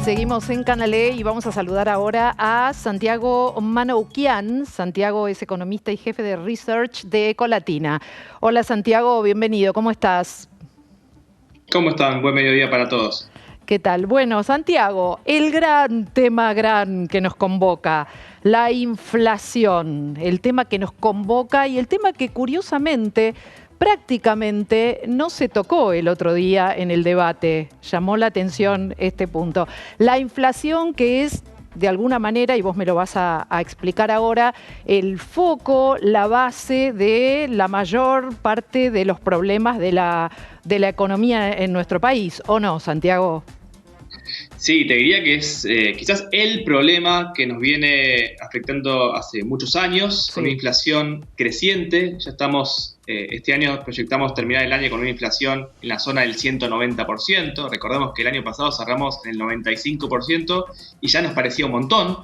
Seguimos en Canal E y vamos a saludar ahora a Santiago Manoukian. Santiago es economista y jefe de research de Ecolatina. Hola Santiago, bienvenido, ¿cómo estás? ¿Cómo están? Buen mediodía para todos. ¿Qué tal? Bueno, Santiago, el gran tema que nos convoca, la inflación, el tema que nos convoca y el tema que curiosamente prácticamente no se tocó el otro día en el debate. Llamó la atención este punto. La inflación, que es de alguna manera, y vos me lo vas a explicar ahora, el foco, la base de la mayor parte de los problemas de la economía en nuestro país, ¿o no, Santiago? Sí, te diría que es quizás el problema que nos viene afectando hace muchos años, con una inflación creciente. Ya estamos, este año proyectamos terminar el año con una inflación en la zona del 190%. Recordemos que el año pasado cerramos en el 95% y ya nos parecía un montón.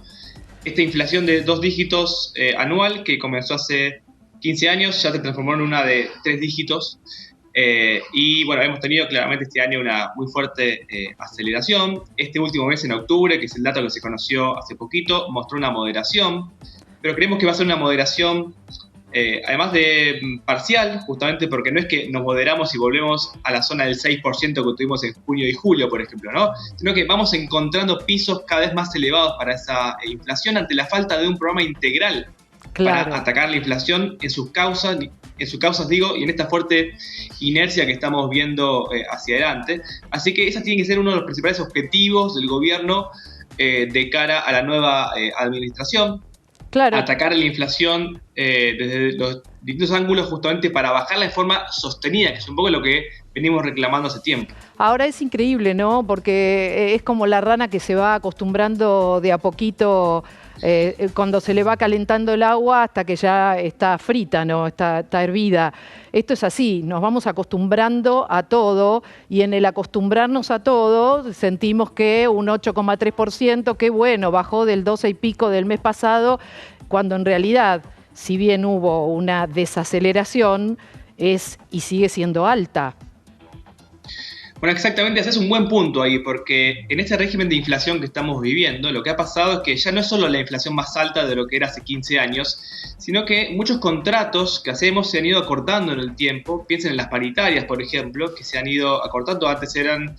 Esta inflación de 2 dígitos anual que comenzó hace 15 años ya se transformó en una de 3 dígitos. Y bueno, hemos tenido claramente este año una muy fuerte aceleración. Este último mes, en octubre, que es el dato que se conoció hace poquito, mostró una moderación, pero creemos que va a ser una moderación, además de parcial, justamente porque no es que nos moderamos y volvemos a la zona del 6% que tuvimos en junio y julio, por ejemplo, ¿no? Sino que vamos encontrando pisos cada vez más elevados para esa inflación ante la falta de un programa integral para atacar la inflación en sus causas, y en esta fuerte inercia que estamos viendo hacia adelante. Así que ese tiene que ser uno de los principales objetivos del gobierno de cara a la nueva administración. Claro. Atacar la inflación desde los distintos ángulos, justamente para bajarla de forma sostenida, que es un poco lo que venimos reclamando hace tiempo. Ahora es increíble, ¿no? Porque es como la rana que se va acostumbrando de a poquito cuando se le va calentando el agua hasta que ya está frita, ¿no? Está hervida. Esto es así, nos vamos acostumbrando a todo y en el acostumbrarnos a todo sentimos que un 8,3%, que bueno, bajó del 12 y pico del mes pasado, cuando en realidad, si bien hubo una desaceleración, es y sigue siendo alta. Bueno, exactamente, haces un buen punto ahí, porque en este régimen de inflación que estamos viviendo, lo que ha pasado es que ya no es solo la inflación más alta de lo que era hace 15 años, sino que muchos contratos que hacemos se han ido acortando en el tiempo. Piensen en las paritarias, por ejemplo, que se han ido acortando. Antes eran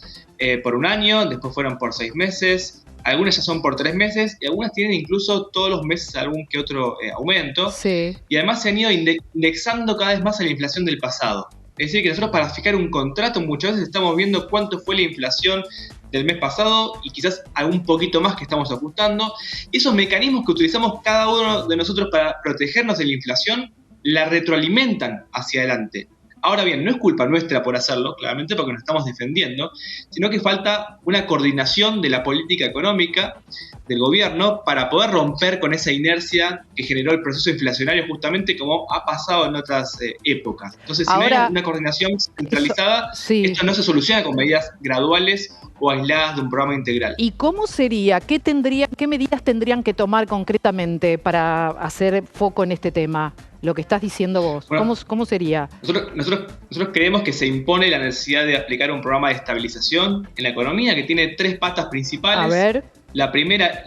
por un año, después fueron por 6 meses, algunas ya son por 3 meses y algunas tienen incluso todos los meses algún que otro aumento. Sí. Y además se han ido indexando cada vez más a la inflación del pasado. Es decir, que nosotros para fijar un contrato muchas veces estamos viendo cuánto fue la inflación del mes pasado y quizás algún poquito más que estamos ajustando. Y esos mecanismos que utilizamos cada uno de nosotros para protegernos de la inflación la retroalimentan hacia adelante. Ahora bien, no es culpa nuestra por hacerlo, claramente porque nos estamos defendiendo, sino que falta una coordinación de la política económica del gobierno para poder romper con esa inercia que generó el proceso inflacionario, justamente como ha pasado en otras épocas. Entonces, si no hay una coordinación centralizada, esto no se soluciona con medidas graduales o aisladas de un programa integral. ¿Y cómo sería? ¿Qué medidas tendrían que tomar concretamente para hacer foco en este tema? Lo que estás diciendo vos. Bueno, ¿Cómo sería? Nosotros creemos que se impone la necesidad de aplicar un programa de estabilización en la economía que tiene 3 patas principales. A ver. La primera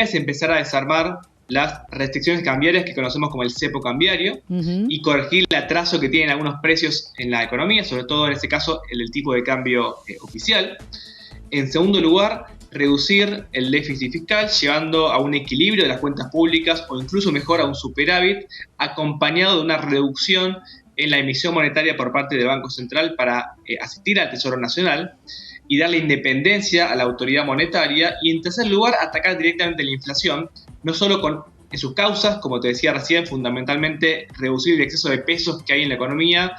es empezar a desarmar las restricciones cambiarias que conocemos como el cepo cambiario y corregir el atraso que tienen algunos precios en la economía, sobre todo en este caso el tipo de cambio oficial. En segundo lugar, reducir el déficit fiscal, llevando a un equilibrio de las cuentas públicas o incluso mejor a un superávit, acompañado de una reducción en la emisión monetaria por parte del Banco Central para asistir al Tesoro Nacional y darle independencia a la autoridad monetaria. Y en tercer lugar, atacar directamente la inflación, no solo en sus causas, como te decía recién, fundamentalmente reducir el exceso de pesos que hay en la economía,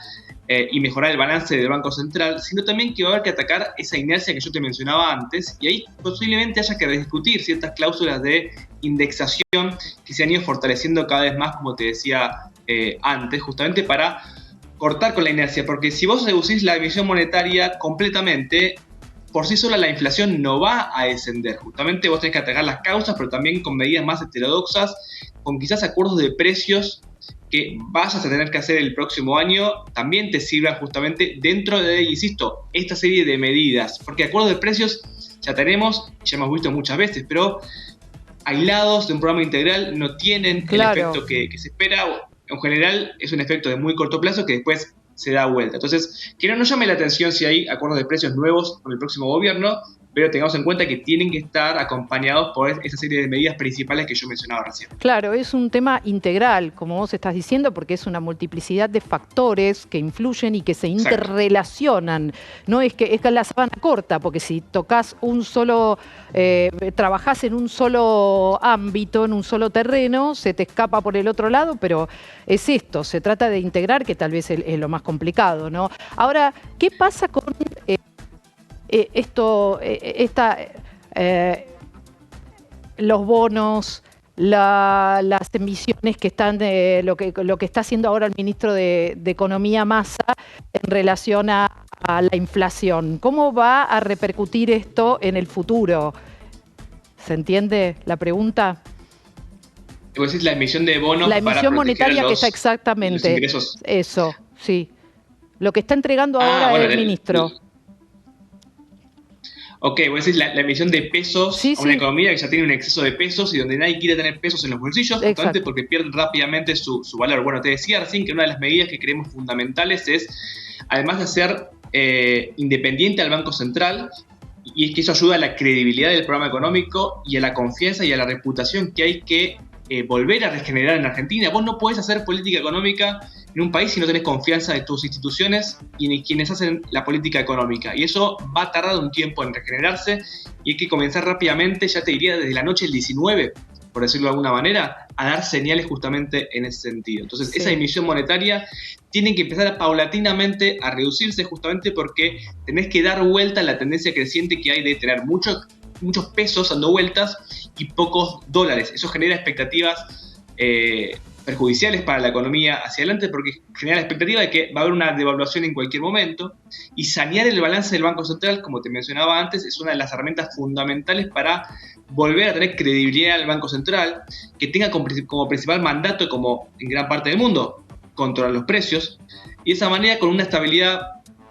y mejorar el balance del Banco Central, sino también que va a haber que atacar esa inercia que yo te mencionaba antes, y ahí posiblemente haya que rediscutir ciertas cláusulas de indexación que se han ido fortaleciendo cada vez más, como te decía antes, justamente para cortar con la inercia, porque si vos reducís la emisión monetaria completamente, por sí sola la inflación no va a descender. Justamente vos tenés que atacar las causas, pero también con medidas más heterodoxas, con quizás acuerdos de precios que vayas a tener que hacer el próximo año, también te sirvan justamente dentro de, insisto, esta serie de medidas. Porque acuerdos de precios ya tenemos, ya hemos visto muchas veces, pero aislados de un programa integral no tienen el efecto que se espera. En general es un efecto de muy corto plazo que después se da vuelta. Entonces, que no nos llame la atención si hay acuerdos de precios nuevos con el próximo gobierno, pero tengamos en cuenta que tienen que estar acompañados por esa serie de medidas principales que yo mencionaba recién. Claro, es un tema integral, como vos estás diciendo, porque es una multiplicidad de factores que influyen y que se interrelacionan. No es que es la sábana corta, porque si tocas un solo, trabajás en un solo ámbito, en un solo terreno, se te escapa por el otro lado, pero es esto, se trata de integrar, que tal vez es lo más complicado, ¿no? Ahora, ¿qué pasa con los bonos, las emisiones que están, lo que está haciendo ahora el ministro de Economía, Massa, en relación a la inflación? ¿Cómo va a repercutir esto en el futuro? ¿Se entiende la pregunta? Vos decís la emisión de bonos la emisión para monetaria que está exactamente. Los ingresos. Eso, sí. Lo que está entregando ahora el ministro. Ok, vos decís la emisión de pesos a una economía que ya tiene un exceso de pesos y donde nadie quiere tener pesos en los bolsillos, justamente porque pierden rápidamente su valor. Bueno, te decía recién que una de las medidas que creemos fundamentales es, además de hacer independiente al Banco Central, y es que eso ayuda a la credibilidad del programa económico y a la confianza y a la reputación que hay que volver a regenerar en Argentina. Vos no podés hacer política económica en un país si no tenés confianza de tus instituciones y en quienes hacen la política económica. Y eso va a tardar un tiempo en regenerarse y hay que comenzar rápidamente, ya te diría desde la noche del 19, por decirlo de alguna manera, a dar señales justamente en ese sentido. Entonces, esa emisión monetaria tiene que empezar paulatinamente a reducirse justamente porque tenés que dar vuelta a la tendencia creciente que hay de tener muchos pesos dando vueltas y pocos dólares. Eso genera expectativas perjudiciales para la economía hacia adelante porque genera la expectativa de que va a haber una devaluación en cualquier momento y sanear el balance del Banco Central, como te mencionaba antes, es una de las herramientas fundamentales para volver a tener credibilidad al Banco Central, que tenga como principal mandato, como en gran parte del mundo, controlar los precios y de esa manera con una estabilidad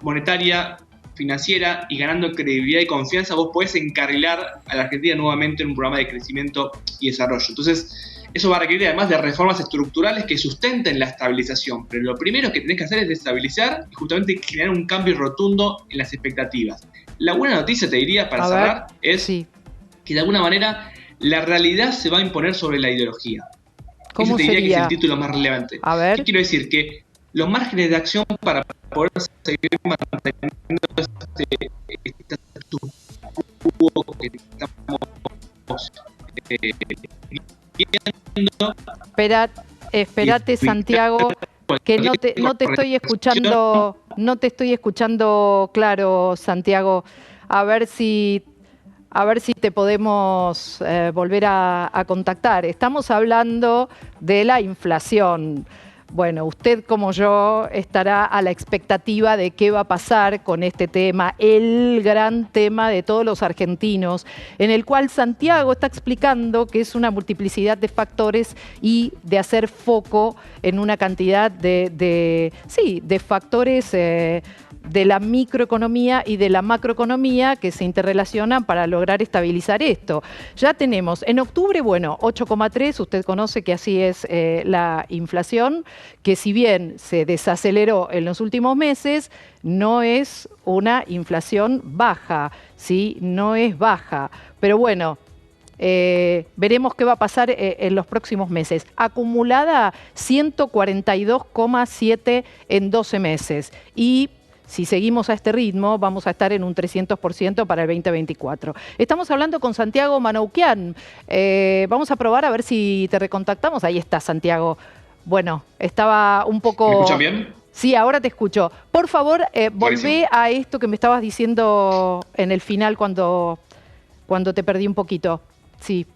monetaria, financiera y ganando credibilidad y confianza vos podés encarrilar a la Argentina nuevamente en un programa de crecimiento y desarrollo. Entonces, eso va a requerir además de reformas estructurales que sustenten la estabilización, pero lo primero que tenés que hacer es estabilizar y justamente generar un cambio rotundo en las expectativas. La buena noticia, te diría, para cerrar, es que de alguna manera la realidad se va a imponer sobre la ideología. ¿Cómo Ese te diría sería? que es el título más relevante. A ver. ¿Qué quiero decir? Que los márgenes de acción para poder seguir manteniendo este status quo que estamos viendo. Espérate, Santiago, que no te estoy escuchando, claro, Santiago. A ver si te podemos volver a contactar. Estamos hablando de la inflación. Bueno, usted como yo estará a la expectativa de qué va a pasar con este tema, el gran tema de todos los argentinos, en el cual Santiago está explicando que es una multiplicidad de factores y de hacer foco en una cantidad de factores de la microeconomía y de la macroeconomía que se interrelacionan para lograr estabilizar esto. Ya tenemos en octubre, 8,3, usted conoce que así es la inflación, que si bien se desaceleró en los últimos meses, no es una inflación baja, ¿sí? No es baja. Pero bueno, veremos qué va a pasar en los próximos meses. Acumulada 142,7 en 12 meses. Y si seguimos a este ritmo, vamos a estar en un 300% para el 2024. Estamos hablando con Santiago Manoukian. Vamos a probar a ver si te recontactamos. Ahí está, Santiago. Bueno, estaba un poco... ¿Me escuchan bien? Sí, ahora te escucho. Por favor, volvé a esto que me estabas diciendo en el final cuando te perdí un poquito. Sí.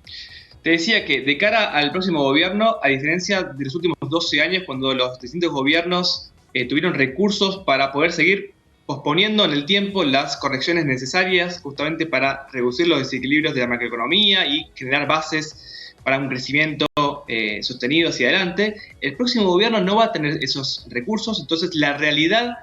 Te decía que de cara al próximo gobierno, a diferencia de los últimos 12 años, cuando los distintos gobiernos tuvieron recursos para poder seguir posponiendo en el tiempo las correcciones necesarias justamente para reducir los desequilibrios de la macroeconomía y generar bases para un crecimiento sostenido hacia adelante. El próximo gobierno no va a tener esos recursos, entonces la realidad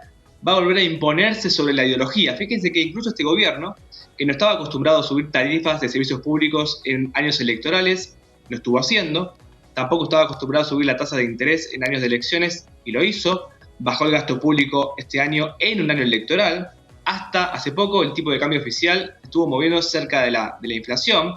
va a volver a imponerse sobre la ideología. Fíjense que incluso este gobierno, que no estaba acostumbrado a subir tarifas de servicios públicos en años electorales, lo estuvo haciendo. Tampoco estaba acostumbrado a subir la tasa de interés en años de elecciones y lo hizo. Bajó el gasto público este año en un año electoral. Hasta hace poco el tipo de cambio oficial estuvo moviendo cerca de la inflación.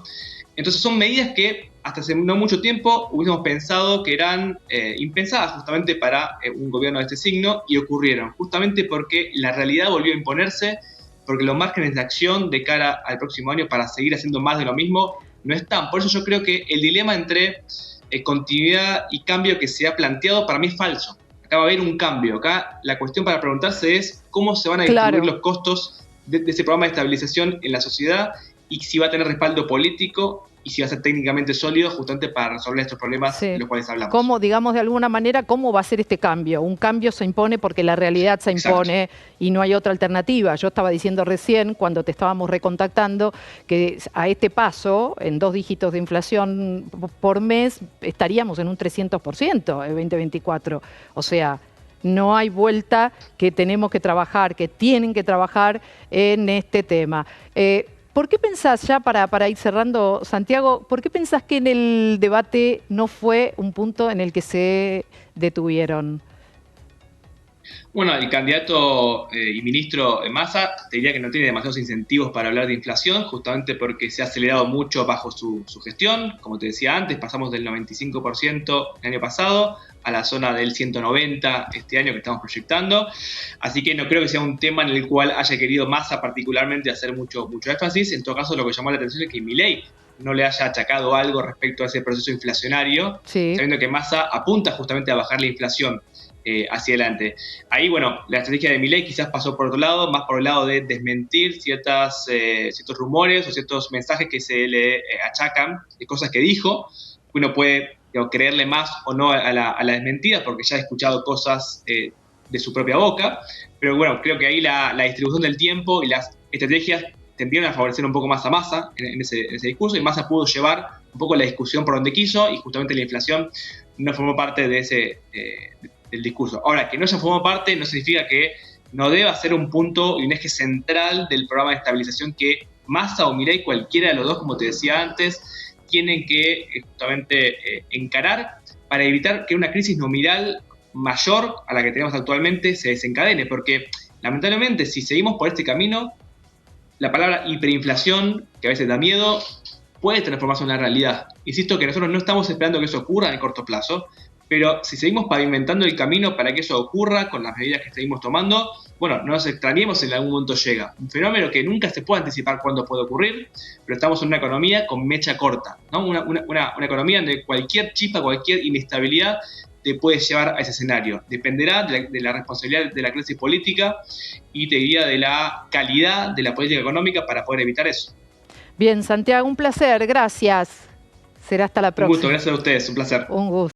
Entonces son medidas que hasta hace no mucho tiempo hubiésemos pensado que eran impensadas justamente para un gobierno de este signo, y ocurrieron justamente porque la realidad volvió a imponerse, porque los márgenes de acción de cara al próximo año para seguir haciendo más de lo mismo no están. Por eso yo creo que el dilema entre continuidad y cambio que se ha planteado para mí es falso. Acá va a haber un cambio. Acá la cuestión para preguntarse es cómo se van a distribuir los costos de ese programa de estabilización en la sociedad, y si va a tener respaldo político y si va a ser técnicamente sólido justamente para resolver estos problemas de los cuales hablamos. ¿Cómo, digamos, de alguna manera, cómo va a ser este cambio? Un cambio se impone porque la realidad se impone y no hay otra alternativa. Yo estaba diciendo recién, cuando te estábamos recontactando, que a este paso, en 2 dígitos de inflación por mes, estaríamos en un 300% en 2024. O sea, no hay vuelta, que tenemos que trabajar, que tienen que trabajar en este tema. ¿Por qué pensás, ya para ir cerrando, Santiago, por qué pensás que en el debate no fue un punto en el que se detuvieron? Bueno, el candidato y ministro Massa te diría que no tiene demasiados incentivos para hablar de inflación, justamente porque se ha acelerado mucho bajo su gestión. Como te decía antes, pasamos del 95% el año pasado a la zona del 190% este año que estamos proyectando. Así que no creo que sea un tema en el cual haya querido Massa particularmente hacer mucho énfasis. En todo caso, lo que llamó la atención es que Milei no le haya achacado algo respecto a ese proceso inflacionario, sabiendo que Massa apunta justamente a bajar la inflación hacia adelante. Ahí, bueno, la estrategia de Milei quizás pasó por otro lado, más por el lado de desmentir ciertos rumores o ciertos mensajes que se le achacan de cosas que dijo. Uno puede creerle más o no a la desmentida, porque ya he escuchado cosas de su propia boca, pero bueno, creo que ahí la distribución del tiempo y las estrategias tendieron a favorecer un poco más a Massa en ese discurso, y Massa pudo llevar un poco la discusión por donde quiso, y justamente la inflación no formó parte de del discurso. Ahora, que no se formó parte no significa que no deba ser un punto y un eje central del programa de estabilización que Massa o Milei, cualquiera de los dos, como te decía antes, tienen que justamente encarar para evitar que una crisis nominal mayor a la que tenemos actualmente se desencadene, porque lamentablemente si seguimos por este camino, la palabra hiperinflación, que a veces da miedo, puede transformarse en una realidad. Insisto que nosotros no estamos esperando que eso ocurra en el corto plazo, pero si seguimos pavimentando el camino para que eso ocurra con las medidas que seguimos tomando, bueno, no nos extrañemos si en algún momento llega. Un fenómeno que nunca se puede anticipar cuándo puede ocurrir, pero estamos en una economía con mecha corta, ¿no? Una economía donde cualquier chispa, cualquier inestabilidad te puede llevar a ese escenario. Dependerá de la responsabilidad de la clase política y te diría de la calidad de la política económica para poder evitar eso. Bien, Santiago, un placer, gracias. Será hasta la próxima. Un gusto, gracias a ustedes, un placer. Un gusto.